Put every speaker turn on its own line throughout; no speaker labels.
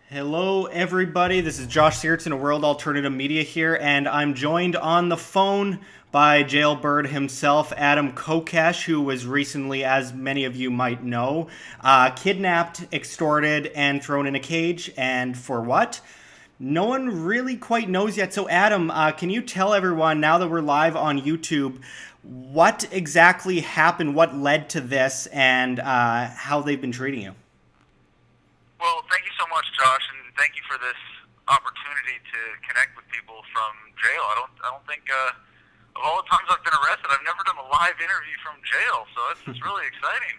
Hello, everybody. This is Josh Sigurdson of World Alternative Media here, and I'm joined on the phone by Jailbird himself, Adam Kokesh, who was recently, as many of you might know, kidnapped, extorted, and thrown in a cage. And for what? No one really quite knows yet. So, Adam, can you tell everyone, now that we're live on YouTube, what exactly happened, what led to this, and how they've been treating you?
Well, thank you so much, Josh, and thank you for this opportunity to connect with people from jail. I don't think of all the times I've been arrested, I've never done a live interview from jail, so it's really exciting.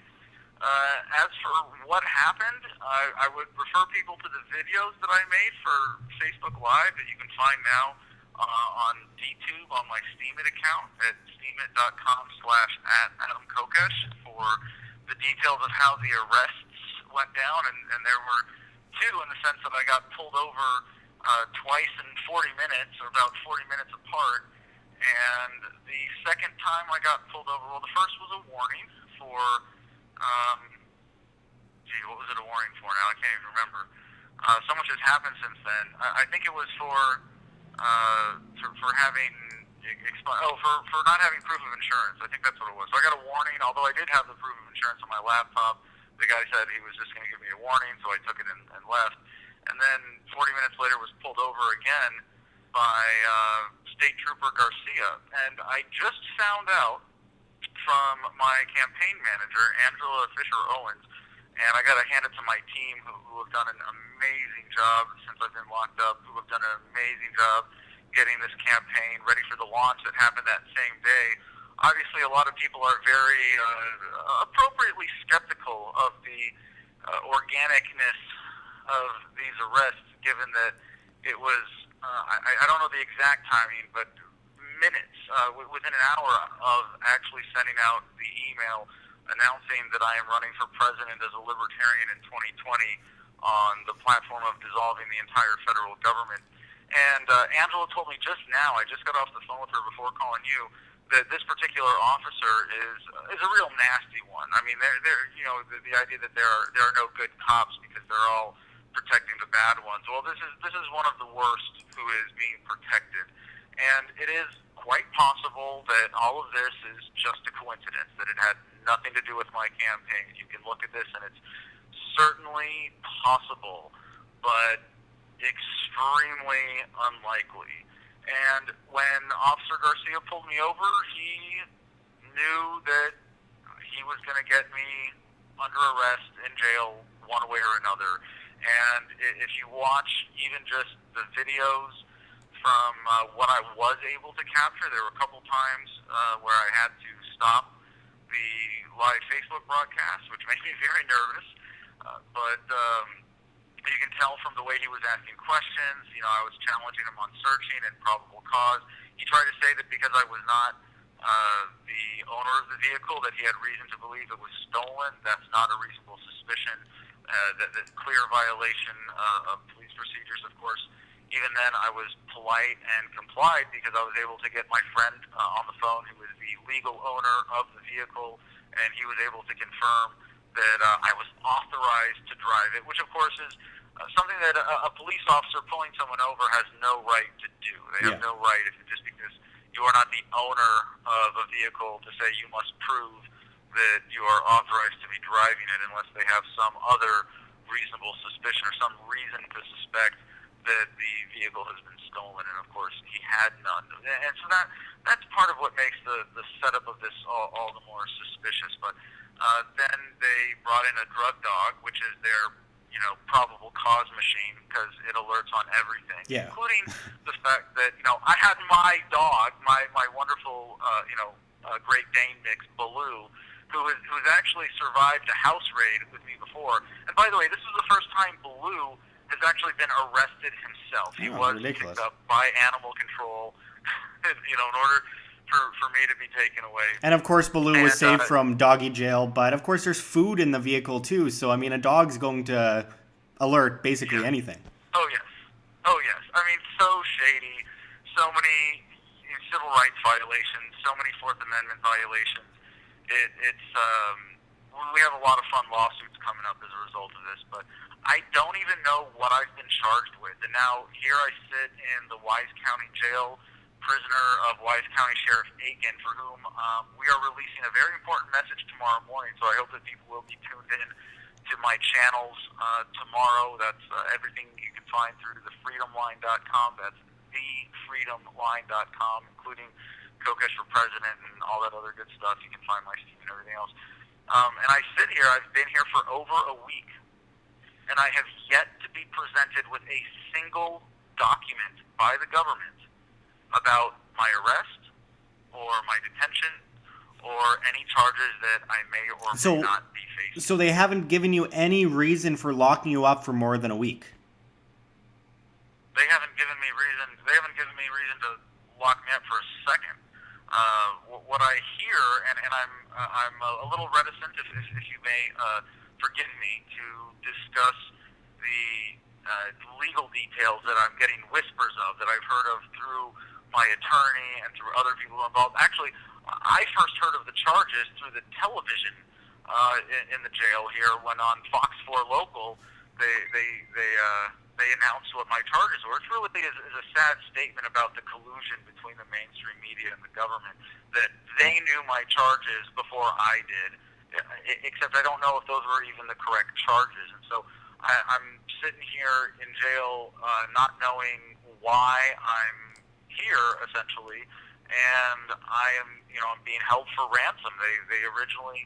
As for what happened, I would refer people to the videos that I made for Facebook Live that you can find now on DTube on my STEEMIT account at steemit.com/@AdamKokesh for the details of how the arrests went down, and there were two in the sense that I got pulled over twice in 40 minutes, or about 40 minutes apart. And the second time I got pulled over, well, the first was a warning for, what was it a warning for now? I can't even remember. So much has happened since then. I think it was for having, for not having proof of insurance. I think that's what it was. So I got a warning, although I did have the proof of insurance on my laptop. The guy said he was just going to give me a warning, so I took it and left. And then 40 minutes later was pulled over again by State Trooper Garcia. And I just found out from my campaign manager, Angela Fisher-Owens, and I got to hand it to my team who have done an amazing job since I've been locked up, who have done an amazing job getting this campaign ready for the launch that happened that same day. Obviously, a lot of people are very appropriately skeptical of the organicness of these arrests, given that it was, I don't know the exact timing, but minutes, within an hour of actually sending out the email announcing that I am running for president as a libertarian in 2020 on the platform of dissolving the entire federal government. And Angela told me just now, I just got off the phone with her before calling you, that this particular officer is a real nasty one. I mean, they're the idea that there are no good cops because they're all protecting the bad ones. Well, this is one of the worst who is being protected, and it is quite possible that all of this is just a coincidence, that it had nothing to do with my campaign. You can look at this, and it's certainly possible, but extremely unlikely. And when Officer Garcia pulled me over, he knew that he was going to get me under arrest in jail one way or another. And if you watch even just the videos from what I was able to capture, there were a couple times where I had to stop the live Facebook broadcast, which made me very nervous. But you can tell from the way he was asking questions, I was challenging him on searching and probable cause. He tried to say that because I was not the owner of the vehicle, that he had reason to believe it was stolen. That's not a reasonable suspicion. That clear violation of police procedures, of course. Even then, I was polite and complied because I was able to get my friend on the phone, who was the legal owner of the vehicle, and he was able to confirm that I was authorized to drive it, which of course is something that a police officer pulling someone over has no right to do. They have no right, just because you are not the owner of a vehicle, to say you must prove that you are authorized to be driving it unless they have some other reasonable suspicion or some reason to suspect that the vehicle has been stolen, and of course he had none. And so that's part of what makes the setup of this all the more suspicious. But then they brought in a drug dog, which is their probable cause machine, because it alerts on everything, including the fact that I had my dog, my wonderful Great Dane mix, Baloo, who's actually survived a house raid with me before. And by the way, this is the first time Baloo has actually been arrested himself. He was picked up by animal control, in order for me to be taken away.
And of course, Baloo was saved from doggy jail, but of course there's food in the vehicle too, so I mean, a dog's going to alert basically anything.
Oh yes. I mean, so shady, so many civil rights violations, so many Fourth Amendment violations. We have a lot of fun lawsuits coming up as a result of this. But I don't even know what I've been charged with. And now here I sit in the Wise County Jail, prisoner of Wise County Sheriff Aiken, for whom we are releasing a very important message tomorrow morning. So I hope that people will be tuned in to my channels tomorrow. That's everything you can find through thefreedomline.com. That's thefreedomline.com, including Kokesh for President and all that other good stuff. You can find my Steam and everything else. And I sit here, I've been here for over a week, and I have yet to be presented with a single document by the government about my arrest or my detention or any charges that I may or may not be facing.
So they haven't given you any reason for locking you up for more than a week?
They haven't given me reason. They haven't given me reason to lock me up for a second. What I hear, and I'm a little reticent, if you may forgive me, to discuss the legal details that I'm getting whispers of, that I've heard of through my attorney and through other people involved. Actually, I first heard of the charges through the television in the jail here, when on Fox 4 Local they announced what my charges were. It really is a sad statement about the collusion between the mainstream media and the government, that they knew my charges before I did, except I don't know if those were even the correct charges. And so I'm sitting here in jail not knowing why I'm here, essentially, and I'm being held for ransom. They originally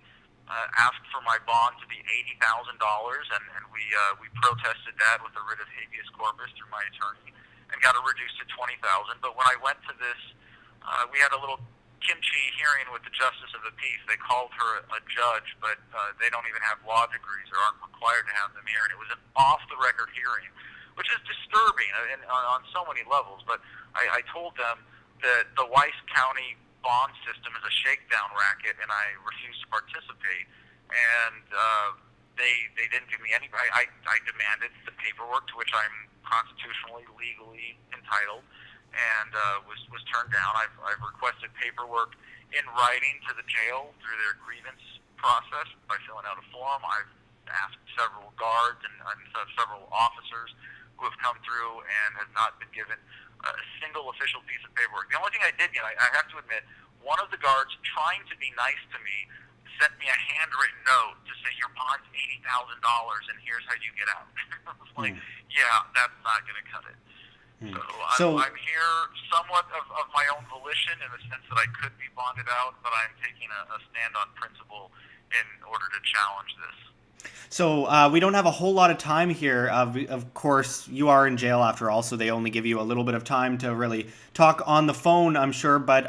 asked for my bond to be $80,000, and we protested that with a writ of habeas corpus through my attorney, and got it reduced to $20,000. But when I went to this, we had a little kimchi hearing with the Justice of the Peace. They called her a judge, but they don't even have law degrees, or aren't required to have them here. And it was an off-the-record hearing, which is disturbing on so many levels. But I told them that the Wise County bond system is a shakedown racket, and I refused to participate. And they didn't give me any. I demanded the paperwork, to which I'm constitutionally, legally entitled, and was turned down. I've requested paperwork in writing to the jail through their grievance process by filling out a form. I've asked several guards and several officers who have come through and have not been given a single official piece of paperwork. The only thing I did get, I have to admit, one of the guards, trying to be nice to me, sent me a handwritten note to say, your bond's $80,000 and here's how you get out. I was like, yeah, that's not going to cut it. So I'm here somewhat of my own volition, in the sense that I could be bonded out, but I'm taking a stand on principle in order to challenge this.
So we don't have a whole lot of time here. Of course, you are in jail after all, so they only give you a little bit of time to really talk on the phone, I'm sure. But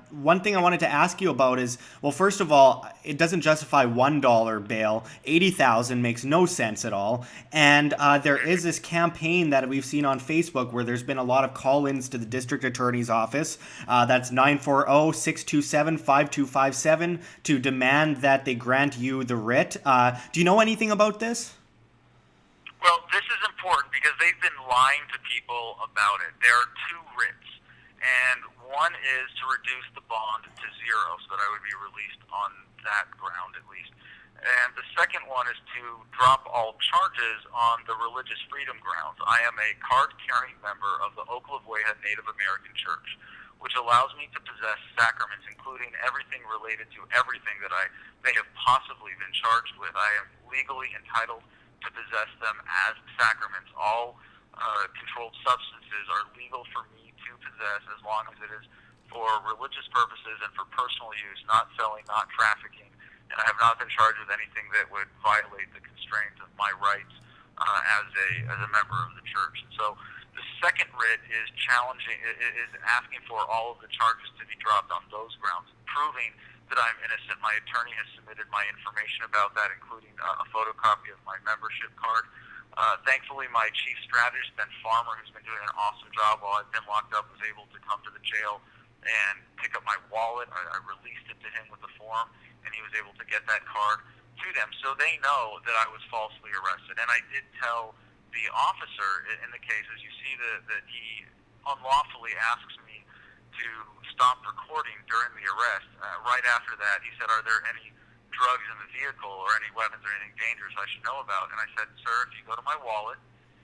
one thing I wanted to ask you about is, well, first of all, it doesn't justify $1 bail. $80,000 makes no sense at all. And there is this campaign that we've seen on Facebook where there's been a lot of call-ins to the district attorney's office. That's 940-627-5257 to demand that they grant you the writ. Do you know anything about this?
Well, this is important because they've been lying to people about it. There are two writs, and one is to reduce the bond to zero so that I would be released on that ground at least. And the second one is to drop all charges on the religious freedom grounds. I am a card-carrying member of the Oak Cliff Wayhead Native American Church, which allows me to possess sacraments, including everything related to everything that I may have possibly been charged with. I am legally entitled to possess them as sacraments. All controlled substances are legal for me to possess as long as it is for religious purposes and for personal use, not selling, not trafficking. And I have not been charged with anything that would violate the constraints of my rights as a member of the church. And so the second writ is asking for all of the charges to be dropped on those grounds, proving that I'm innocent. My attorney has submitted my information about that, including a photocopy of my membership card. Thankfully, my chief strategist, Ben Farmer, who's been doing an awesome job while I've been locked up, was able to come to the jail and pick up my wallet. I released it to him with the form, and he was able to get that card to them. So they know that I was falsely arrested. And I did tell the officer in the case, as you see, that he unlawfully asks me to stop recording during the arrest. Right after that, he said, "Are there any drugs in the vehicle or any weapons or anything dangerous I should know about. And I said, sir, if you go to my wallet,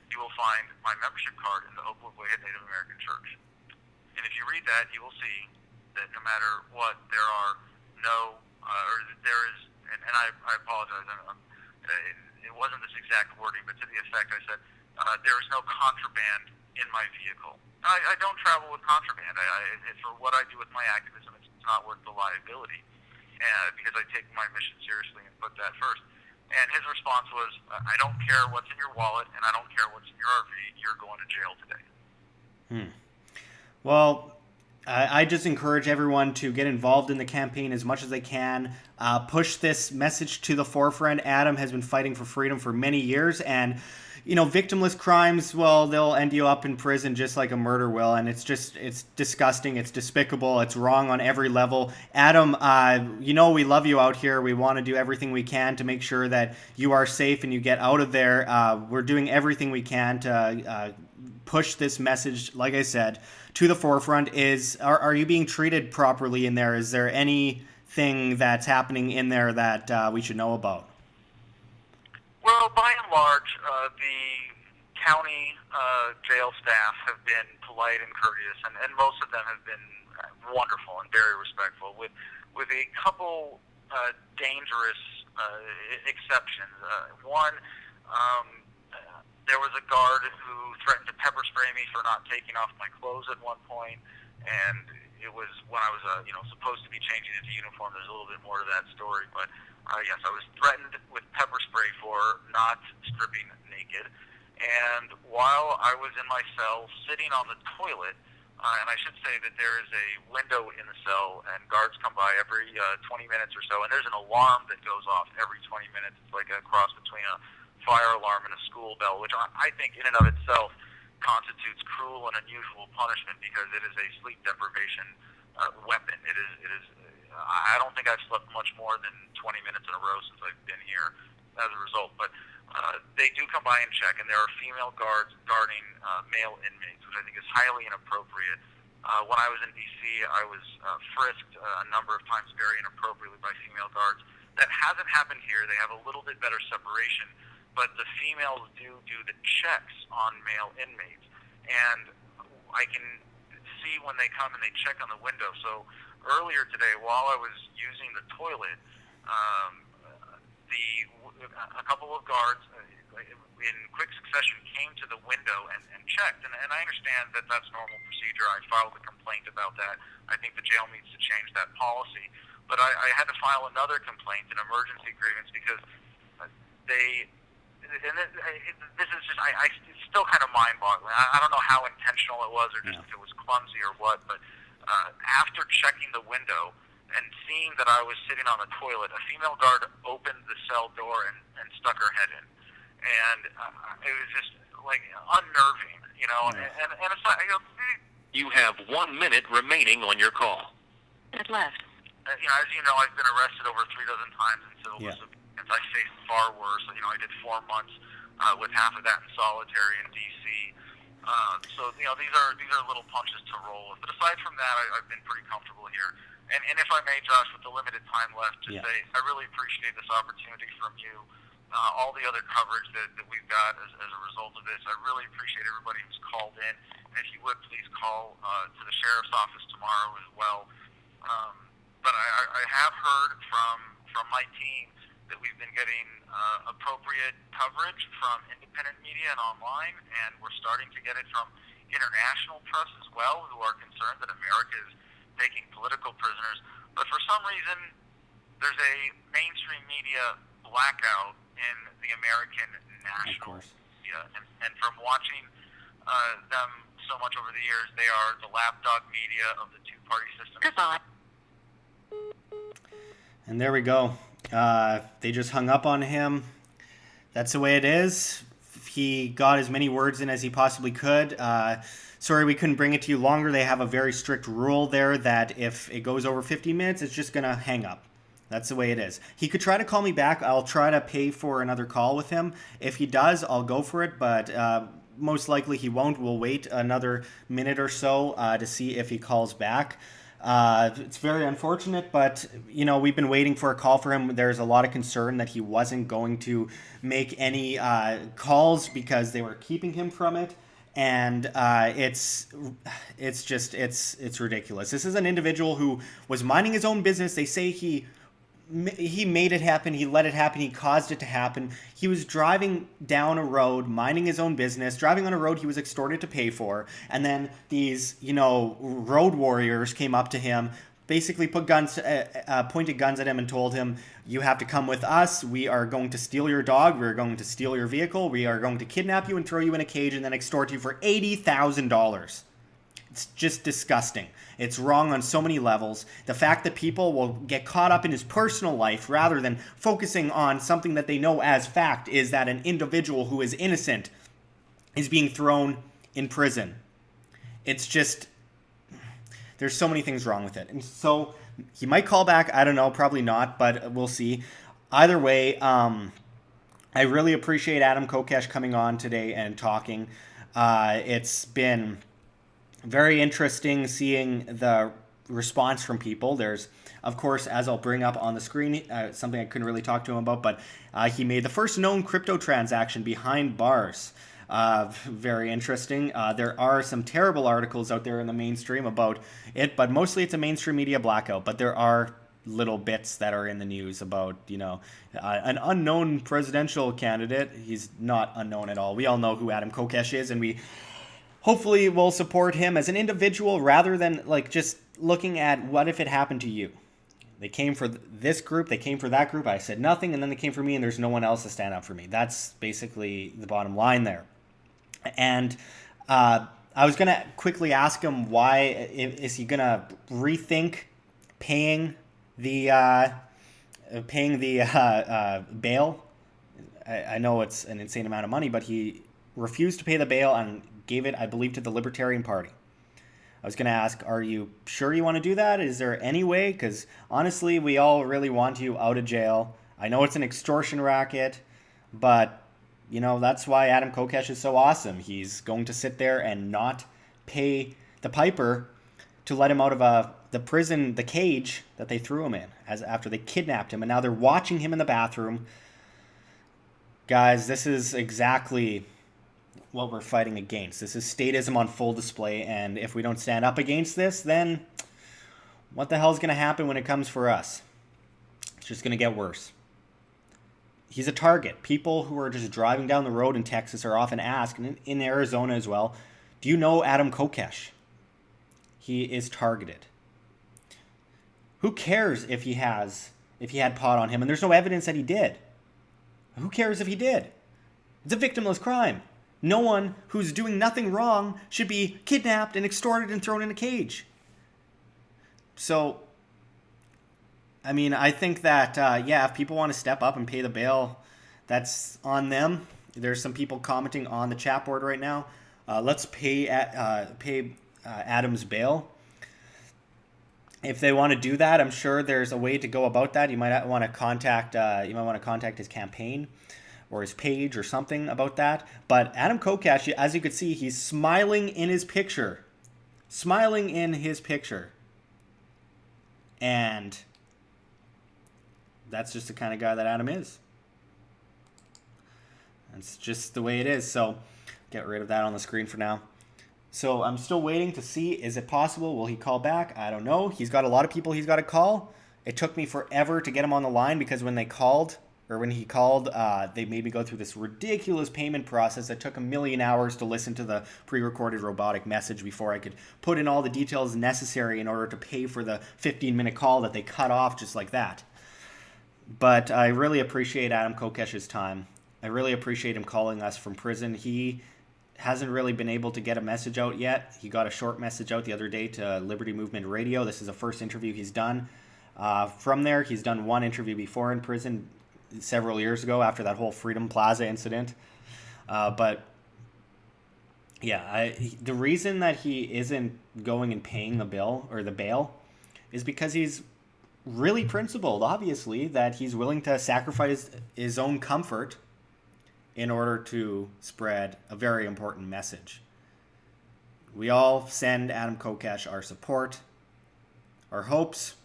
you will find my membership card in the Hope of Way Native American Church. And if you read that, you will see that no matter what, there are no, or there is, and I apologize, it wasn't this exact wording, but to the effect I said, there is no contraband in my vehicle. I don't travel with contraband. For what I do with my activism, it's not worth the liability, because I take my mission seriously and put that first. And his response was, I don't care what's in your wallet, and I don't care what's in your RV, you're going to jail today.
Well, I just encourage everyone to get involved in the campaign as much as they can. Push this message to the forefront. Adam has been fighting for freedom for many years, and victimless crimes, well, they'll end you up in prison just like a murder will, and it's disgusting, it's despicable, it's wrong on every level. Adam, we love you out here. We want to do everything we can to make sure that you are safe and you get out of there. We're doing everything we can to push this message, like I said, to the forefront. Are you being treated properly in there? Is there anything that's happening in there that we should know about?
Well, by and large, the county jail staff have been polite and courteous, and most of them have been wonderful and very respectful, with a couple dangerous exceptions. One, there was a guard who threatened to pepper spray me for not taking off my clothes at one point, and it was when I was supposed to be changing into uniform. There's a little bit more to that story, but yes, I was threatened with pepper spray for not stripping naked. And while I was in my cell sitting on the toilet, and I should say that there is a window in the cell, and guards come by every 20 minutes or so, and there's an alarm that goes off every 20 minutes. It's like a cross between a fire alarm and a school bell, which I think in and of itself constitutes cruel and unusual punishment, because it is a sleep deprivation weapon. It is. I don't think I've slept much more than 20 minutes in a row since I've been here as a result. But they do come by and check, and there are female guards guarding male inmates, which I think is highly inappropriate. When I was in D.C., I was frisked a number of times very inappropriately by female guards. That hasn't happened here. They have a little bit better separation, but the females do the checks on male inmates. And I can see when they come and they check on the window. So earlier today, while I was using the toilet, a couple of guards in quick succession came to the window and checked. And I understand that that's normal procedure. I filed a complaint about that. I think the jail needs to change that policy. But I had to file another complaint, an emergency grievance, because this is just, it's still kind of mind-boggling. I don't know how intentional it was, or just if it was clumsy or what, but after checking the window and seeing that I was sitting on the toilet, a female guard opened the cell door and stuck her head in. And it was just, like, unnerving, and it's like,
You have 1 minute remaining on your call.
Minute left.
As you know, I've been arrested over 3 dozen times in civil disobedience. I faced far worse. I did 4 months with half of that in solitary in D.C. So these are little punches to roll with. But aside from that, I've been pretty comfortable here. And if I may, Josh, with the limited time left, just say I really appreciate this opportunity from you. All the other coverage that we've got as a result of this. I really appreciate everybody who's called in. And if you would, please call to the sheriff's office tomorrow as well. But I have heard from my team that we've been getting appropriate coverage from independent media and online, and we're starting to get it from international press as well, who are concerned that America is taking political prisoners. But for some reason, there's a mainstream media blackout in the American national media. And from watching them so much over the years, they are the lapdog media of the two-party system.
Goodbye.
And there we go. They just hung up on him. That's the way it is. He got as many words in as he possibly could. Sorry we couldn't bring it to you longer. They have a very strict rule there that if it goes over 50 minutes, it's just going to hang up. That's the way it is. He could try to call me back. I'll try to pay for another call with him. If he does, I'll go for it, but most likely he won't. We'll wait another minute or so to see if he calls back. It's very unfortunate, but we've been waiting for a call for him. There's a lot of concern that he wasn't going to make any calls because they were keeping him from it, and it's ridiculous. This is an individual who was minding his own business. They say he made it happen. He let it happen. He caused it to happen. He was driving down a road, minding his own business, driving on a road he was extorted to pay for. And then these, road warriors came up to him, basically pointed guns at him and told him, you have to come with us. We are going to steal your dog. We're going to steal your vehicle. We are going to kidnap you and throw you in a cage and then extort you for $80,000. It's just disgusting. It's wrong on so many levels. The fact that people will get caught up in his personal life rather than focusing on something that they know as fact is that an individual who is innocent is being thrown in prison. It's just, there's so many things wrong with it. And so he might call back. I don't know, probably not, but we'll see. Either way, I really appreciate Adam Kokesh coming on today and talking. It's been very interesting seeing the response from people. There's, of course, as I'll bring up on the screen, something I couldn't really talk to him about, but he made the first known crypto transaction behind bars. Very interesting. There are some terrible articles out there in the mainstream about it, but mostly it's a mainstream media blackout. But there are little bits that are in the news about, an unknown presidential candidate. He's not unknown at all. We all know who Adam Kokesh is, and we hopefully will support him as an individual rather than just looking at what if it happened to you. They came for this group, they came for that group, I said nothing, and then they came for me and there's no one else to stand up for me. That's basically the bottom line there. And I was going to quickly ask him why is he going to rethink paying the bail. I know it's an insane amount of money, but he refused to pay the bail and gave it, I believe, to the Libertarian Party. I was going to ask, are you sure you want to do that? Is there any way? Because honestly, we all really want you out of jail. I know it's an extortion racket, but, that's why Adam Kokesh is so awesome. He's going to sit there and not pay the piper to let him out of the prison, the cage that they threw him in after they kidnapped him. And now they're watching him in the bathroom. Guys, this is exactly what we're fighting against. This is statism on full display, and if we don't stand up against this, then what the hell is going to happen when it comes for us? It's just going to get worse. He's a target. People who are just driving down the road in Texas are often asked, and in Arizona as well, do you know Adam Kokesh? He is targeted. Who cares if he had pot on him, and there's no evidence that he did? Who cares if he did? It's a victimless crime. No one who's doing nothing wrong should be kidnapped and extorted and thrown in a cage. So, I think that, if people want to step up and pay the bail, that's on them. There's some people commenting on the chat board right now. Let's pay Adam's bail. If they want to do that, I'm sure there's a way to go about that. You might want to contact his campaign or his page or something about that. But Adam Kokesh, as you could see, he's smiling in his picture. And that's just the kind of guy that Adam is. That's just the way it is. So get rid of that on the screen for now. So I'm still waiting to see, is it possible? Will he call back? I don't know. He's got a lot of people he's got to call. It took me forever to get him on the line because when he called, they made me go through this ridiculous payment process that took 1,000,000 hours to listen to the pre-recorded robotic message before I could put in all the details necessary in order to pay for the 15-minute call that they cut off just like that. But I really appreciate Adam Kokesh's time. I really appreciate him calling us from prison. He hasn't really been able to get a message out yet. He got a short message out the other day to Liberty Movement Radio. This is the first interview he's done. From there, he's done one interview before in prison several years ago after that whole Freedom Plaza incident. The reason that he isn't going and paying the bill or the bail is because he's really principled, obviously, that he's willing to sacrifice his own comfort in order to spread a very important message. We all send Adam Kokesh our support. our hopes,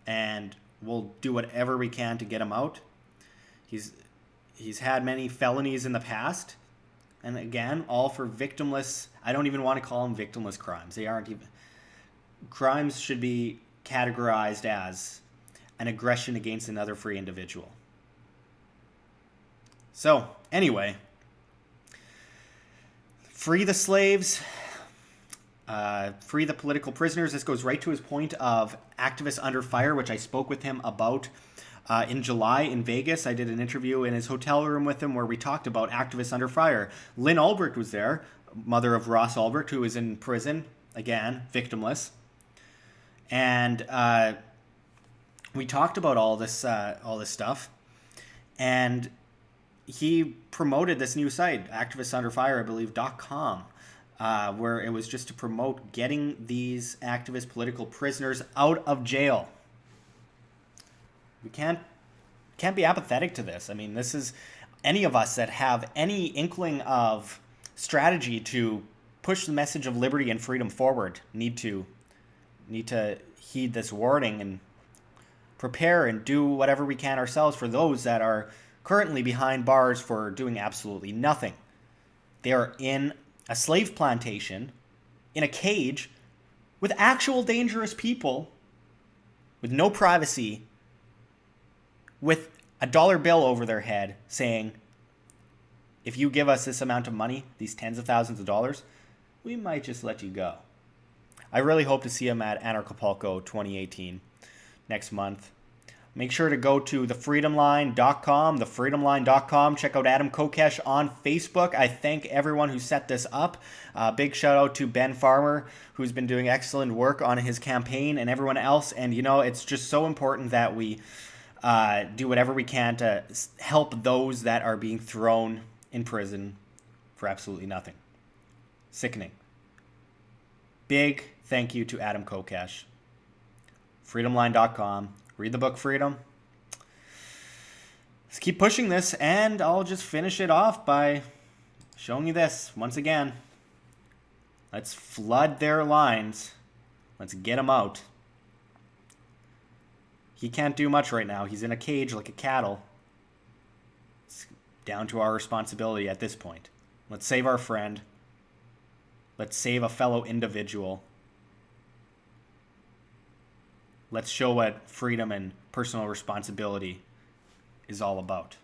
and we'll do whatever we can to get him out. He's had many felonies in the past, and again, all for victimless. I don't even want to call them victimless crimes. They aren't even. Crimes should be categorized as an aggression against another free individual. So, anyway, free the slaves, free the political prisoners. This goes right to his point of activists under fire, which I spoke with him about in July in Vegas. I did an interview in his hotel room with him where we talked about activists under fire. Lynn Albrecht was there, mother of Ross Albrecht, who is in prison, again, victimless. And we talked about all this stuff, and he promoted this new site, Activists Under Fire, I believe, .com, where it was just to promote getting these activist political prisoners out of jail. We can't be apathetic to this. I mean, this is any of us that have any inkling of strategy to push the message of liberty and freedom forward need to heed this warning and prepare and do whatever we can ourselves for those that are currently behind bars for doing absolutely nothing. They are in a slave plantation, in a cage, with actual dangerous people, with no privacy, with a dollar bill over their head saying, if you give us this amount of money, these tens of thousands of dollars, we might just let you go. I really hope to see him at Anarchapulco 2018 next month. Make sure to go to thefreedomline.com, thefreedomline.com. Check out Adam Kokesh on Facebook. I thank everyone who set this up. Big shout out to Ben Farmer, who's been doing excellent work on his campaign, and everyone else. And, you know, it's just so important that we do whatever we can to help those that are being thrown in prison for absolutely nothing. Sickening. Big thank you to Adam Kokesh. Freedomline.com. Read the book Freedom. Let's keep pushing this, and I'll just finish it off by showing you this once again. Let's flood their lines. Let's get them out. He can't do much right now. He's in a cage like a cattle. It's down to our responsibility at this point. Let's save our friend. Let's save a fellow individual. Let's show what freedom and personal responsibility is all about.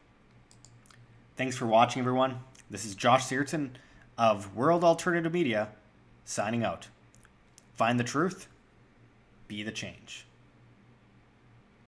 Thanks for watching, everyone. This is Josh Sigurdson of World Alternative Media, signing out. Find the truth, be the change.